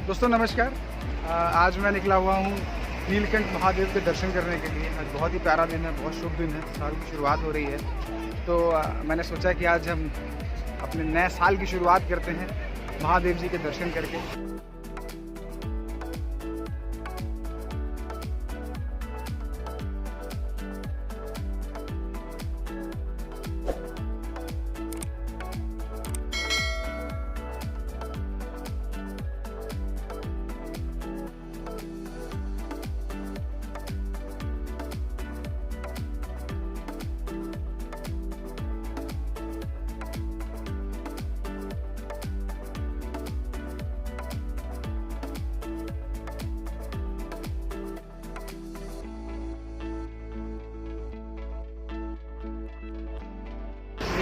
दोस्तों नमस्कार। आज मैं निकला हुआ हूँ नीलकंठ महादेव के दर्शन करने के लिए। आज बहुत ही प्यारा दिन है, बहुत शुभ दिन है, साल की शुरुआत हो रही है। तो मैंने सोचा कि आज हम अपने नए साल की शुरुआत करते हैं महादेव जी के दर्शन करके।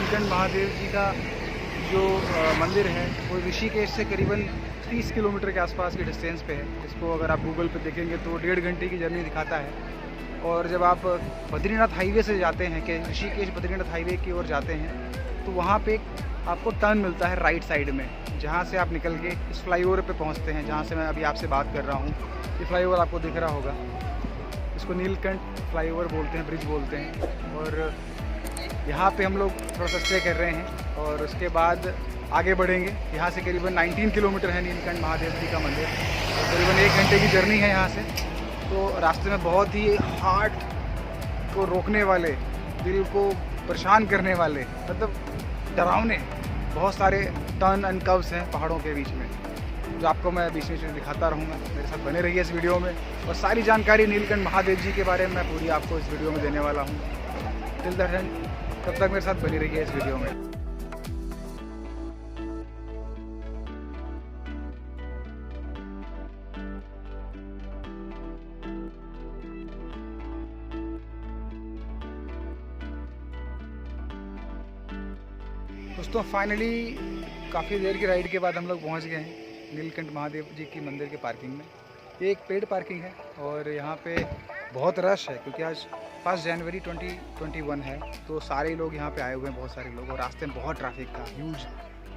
नीलकंठ महादेव जी का जो मंदिर है वो ऋषिकेश से करीबन 30 किलोमीटर के आसपास के डिस्टेंस पे है। इसको अगर आप गूगल पे देखेंगे तो 1.5 घंटे की जर्नी दिखाता है। और जब आप बद्रीनाथ हाईवे से जाते हैं कि ऋषिकेश बद्रीनाथ हाईवे की ओर जाते हैं तो वहाँ पे आपको टर्न मिलता है राइट साइड में, जहाँ से आप निकल के इस फ्लाईओवर पे पहुँचते हैं जहाँ से मैं अभी आपसे बात कर रहा हूँ। ये फ्लाईओवर आपको दिख रहा होगा, इसको नीलकंठ फ्लाईओवर बोलते हैं, ब्रिज बोलते हैं। और यहाँ पे हम लोग थोड़ा सा स्टे कर रहे हैं और उसके बाद आगे बढ़ेंगे। यहाँ से करीबन 19 किलोमीटर है नीलकंठ महादेव जी का मंदिर और करीबन 1 घंटे की जर्नी है यहाँ से। तो रास्ते में बहुत ही हार्ट को रोकने वाले, दिल को परेशान करने वाले, मतलब डरावने बहुत सारे टर्न एंड कर्व्स हैं पहाड़ों के बीच में, जो आपको मैं बीच में दिखाता रहूँगा। मेरे साथ बने रहिए इस वीडियो में और सारी जानकारी नीलकंठ महादेव जी के बारे में मैं पूरी आपको इस वीडियो में देने वाला हूँ। टिल द एंड तब तक मेरे साथ बनी रहिए इस वीडियो में। दोस्तों फाइनली काफ़ी देर की राइड के बाद हम लोग पहुंच गए हैं नीलकंठ महादेव जी की मंदिर के पार्किंग में। ये एक पेड पार्किंग है और यहाँ पे बहुत रश है क्योंकि आज 1 जनवरी 2021 है। तो सारे लोग यहाँ पे आए हुए हैं, बहुत सारे लोग, और रास्ते में बहुत ट्रैफिक था, ह्यूज,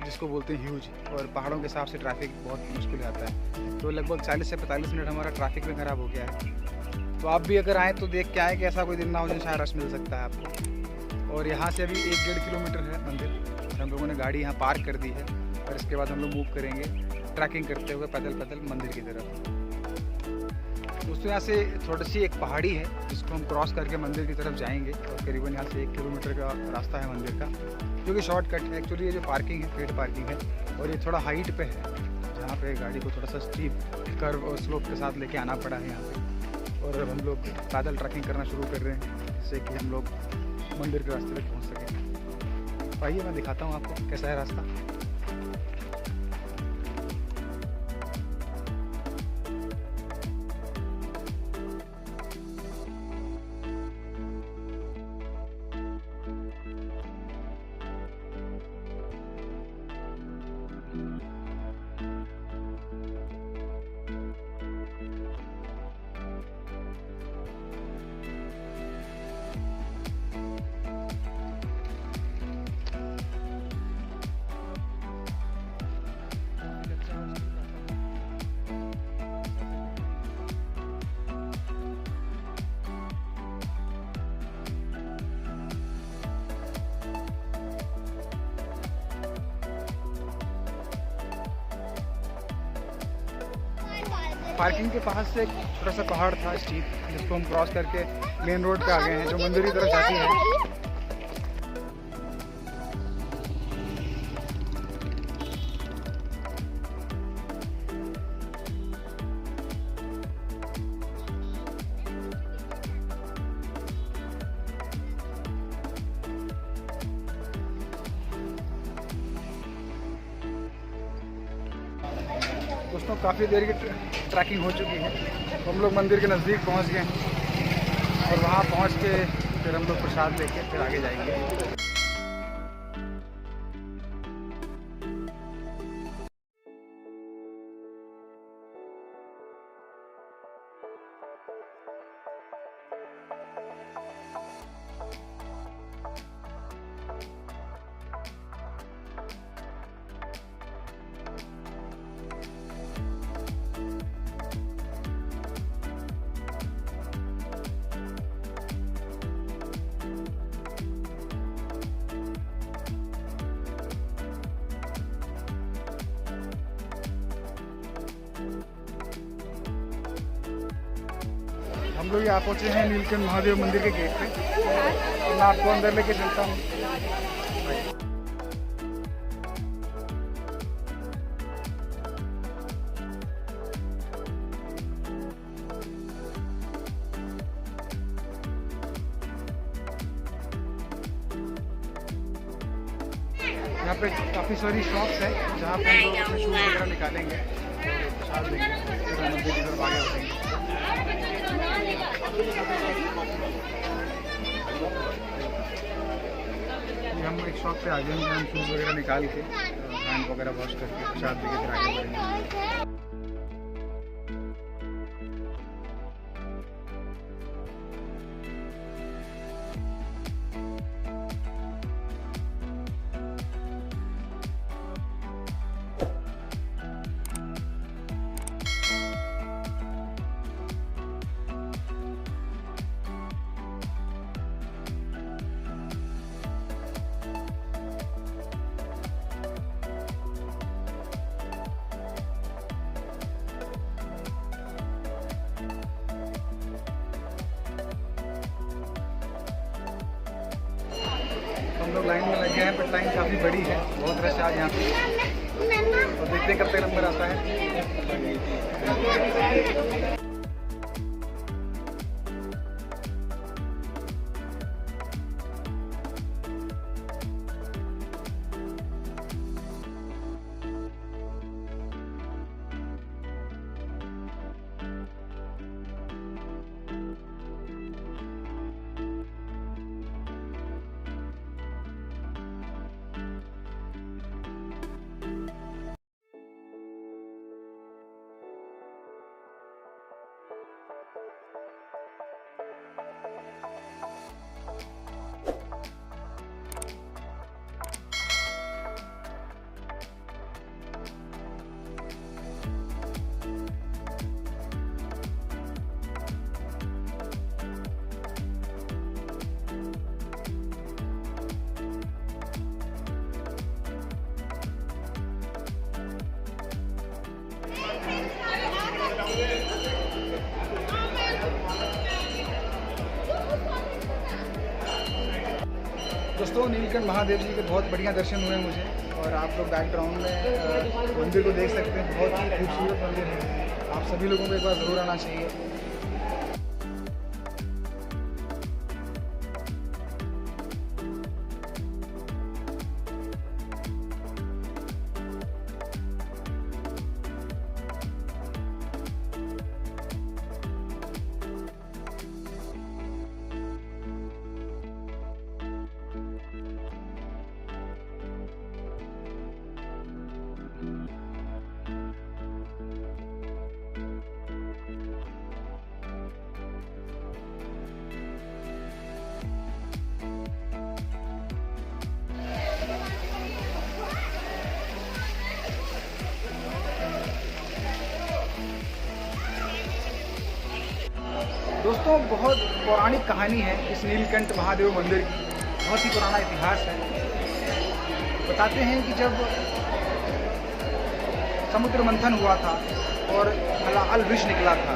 जिसको बोलते हैं ह्यूज। और पहाड़ों के हिसाब से ट्रैफिक बहुत मुश्किल आता है। तो लगभग 40 से 45 मिनट हमारा ट्रैफिक में ख़राब हो गया है। तो आप भी अगर आएँ तो देख के आएँ कि ऐसा कोई दिन ना हो जिसमें शायद रश मिल सकता है आपको। और यहाँ से अभी 1-1.5 किलोमीटर है मंदिर। हम लोगों ने गाड़ी यहाँ पार्क कर दी है और इसके बाद हम लोग मूव करेंगे ट्रैकिंग करते हुए पैदल मंदिर की तरफ। दोस्तों यहाँ से थोड़ी सी एक पहाड़ी है जिसको हम क्रॉस करके मंदिर की तरफ जाएंगे और करीबन यहाँ से 1 किलोमीटर का रास्ता है मंदिर का, जो कि शॉर्टकट है। एक्चुअली ये जो पार्किंग है पेड पार्किंग है और ये थोड़ा हाइट पे है, जहाँ पे गाड़ी को थोड़ा सा स्टीप कर्व और स्लोप के साथ लेके आना पड़ा है यहाँ पे। और अब हम लोग पैदल ट्रैकिंग करना शुरू कर रहे हैं जिससे कि हम लोग मंदिर के रास्ते तक पहुँच सकें। आइए मैं दिखाता हूँ आपको कैसा है रास्ता। पार्किंग के पास से एक छोटा सा पहाड़ था स्टीप, जिसको हम क्रॉस करके मेन रोड पे आ गए हैं जो मंदिर की तरफ जाती है। दोस्तों काफ़ी देर की ट्रैकिंग हो चुकी है, तो हम लोग मंदिर के नज़दीक पहुंच गए हैं और वहां पहुंच के फिर हम लोग प्रसाद लेके फिर आगे जाएंगे। हम लोग यहाँ पहुँचे हैं नीलकंठ महादेव मंदिर के गेट पे, और मैं आपको अंदर लेके चलता हूँ। यहाँ पे काफ़ी सारी शॉप्स हैं जहाँ पे हम लोग अपने शूज़ वगैरह निकालेंगे और प्रसाद लेंगे, फिर मंदिर की तरफ आगे बढ़ेंगे। हम एक शॉप पे आ गए हैं जहाँ हम शूज़ वगैरह निकाल के हैंड वगैरह वॉश करके प्रसाद लेके फिर आगे बढ़ेंगे। हम लोग लाइन में लग गए हैं, बट लाइन काफ़ी बड़ी है, बहुत रश आज यहाँ पे, और देखते हैं कब तक नंबर आता है। दोस्तों, नीलकंठ महादेव जी के बहुत बढ़िया दर्शन हुए मुझे, और आप लोग बैकग्राउंड में मंदिर को देख सकते हैं, बहुत ही खूबसूरत मंदिर है। आप सभी लोगों को एक बार ज़रूर आना चाहिए। दोस्तों, बहुत पौराणिक कहानी है इस नीलकंठ महादेव मंदिर की, बहुत ही पुराना इतिहास है। बताते हैं कि जब समुद्र मंथन हुआ था और हलाल विष निकला था,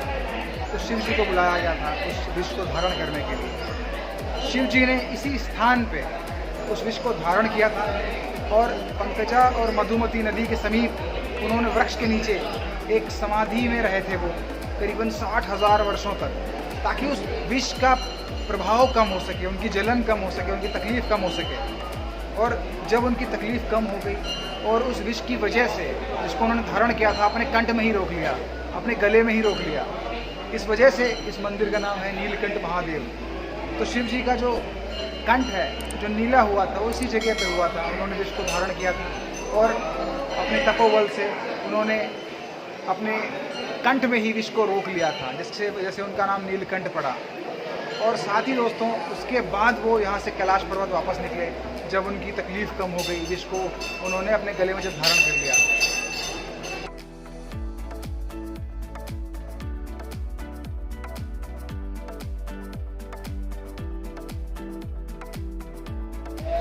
तो शिव जी को बुलाया गया था उस विष को धारण करने के लिए। शिव जी ने इसी स्थान पे उस विष को धारण किया था, और पंकजा और मधुमती नदी के समीप उन्होंने वृक्ष के नीचे एक समाधि में रहे थे, वो करीबन 60,000 वर्षों तक, ताकि उस विष का प्रभाव कम हो सके, उनकी जलन कम हो सके, उनकी तकलीफ़ कम हो सके। और जब उनकी तकलीफ़ कम हो गई और उस विष की वजह से, जिसको उन्होंने धारण किया था, अपने कंठ में ही रोक लिया, अपने गले में ही रोक लिया, इस वजह से इस मंदिर का नाम है नीलकंठ महादेव। तो शिव जी का जो कंठ है, जो नीला हुआ था, वो इसी जगह पे हुआ था। उन्होंने विष को धारण किया था और अपने तपोबल से उन्होंने अपने कंठ में ही विष को रोक लिया था, जिससे वजह से उनका नाम नीलकंठ पड़ा। और साथ ही दोस्तों, उसके बाद वो यहाँ से कैलाश पर्वत वापस निकले, जब उनकी तकलीफ़ कम हो गई, विष को उन्होंने अपने गले में जब धारण कर लिया।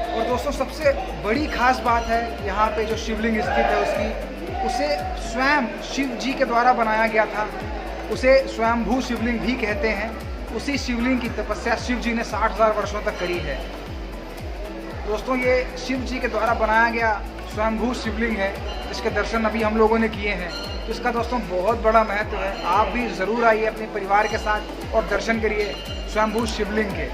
और दोस्तों, सबसे बड़ी खास बात है यहाँ पे जो शिवलिंग स्थित है उसकी, उसे स्वयं शिव जी के द्वारा बनाया गया था। उसे स्वयंभू शिवलिंग भी कहते हैं। उसी शिवलिंग की तपस्या शिव जी ने 60,000 वर्षों तक करी है। दोस्तों ये शिव जी के द्वारा बनाया गया स्वयंभू शिवलिंग है, इसके दर्शन अभी हम लोगों ने किए हैं। तो इसका दोस्तों बहुत बड़ा महत्व है। आप भी ज़रूर आइए अपने परिवार के साथ और दर्शन करिए स्वयंभू शिवलिंग के।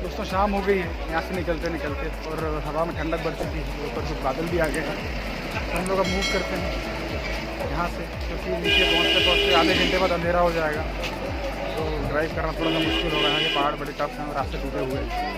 दोस्तों शाम हो गई है यहाँ से निकलते निकलते, और हवा में ठंडक बढ़ चुकी है, ऊपर कुछ बादल भी आ गए हैं। तो हम लोग अब मूव करते हैं यहाँ से, क्योंकि नीचे पहुँचते पहुँचते आधे घंटे बाद अंधेरा हो जाएगा। तो ड्राइव करना थोड़ा सा मुश्किल होगा, ये पहाड़ बड़े टफ हैं, रास्ते टूटे हुए हैं।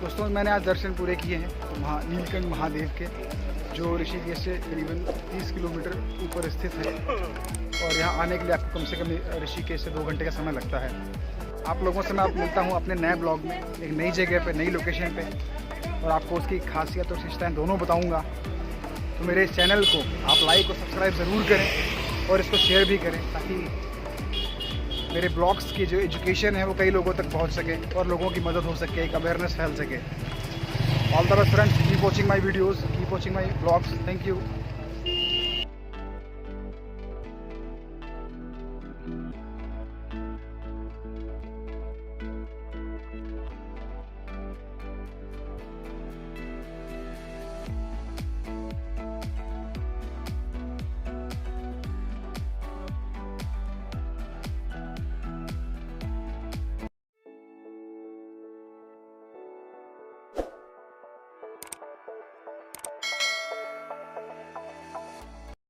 दोस्तों मैंने आज दर्शन पूरे किए हैं नीलकंठ महादेव के, जो ऋषिकेश से करीबन 30 किलोमीटर ऊपर स्थित है। और यहाँ आने के लिए आपको कम से कम ऋषिकेश से 2 घंटे का समय लगता है। आप लोगों से मैं मिलता हूँ अपने नए ब्लॉग में, एक नई जगह पे, नई लोकेशन पे, और आपको उसकी खासियत और विशेषताएँ दोनों बताऊँगा। तो मेरे इस चैनल को आप लाइक और सब्सक्राइब ज़रूर करें और इसको शेयर भी करें, ताकि मेरे ब्लॉग्स की जो एजुकेशन है वो कई लोगों तक पहुंच सके और लोगों की मदद हो सके, एक अवेयरनेस फैल सके। All the best friends, keep watching my videos, keep watching my blogs. Thank you.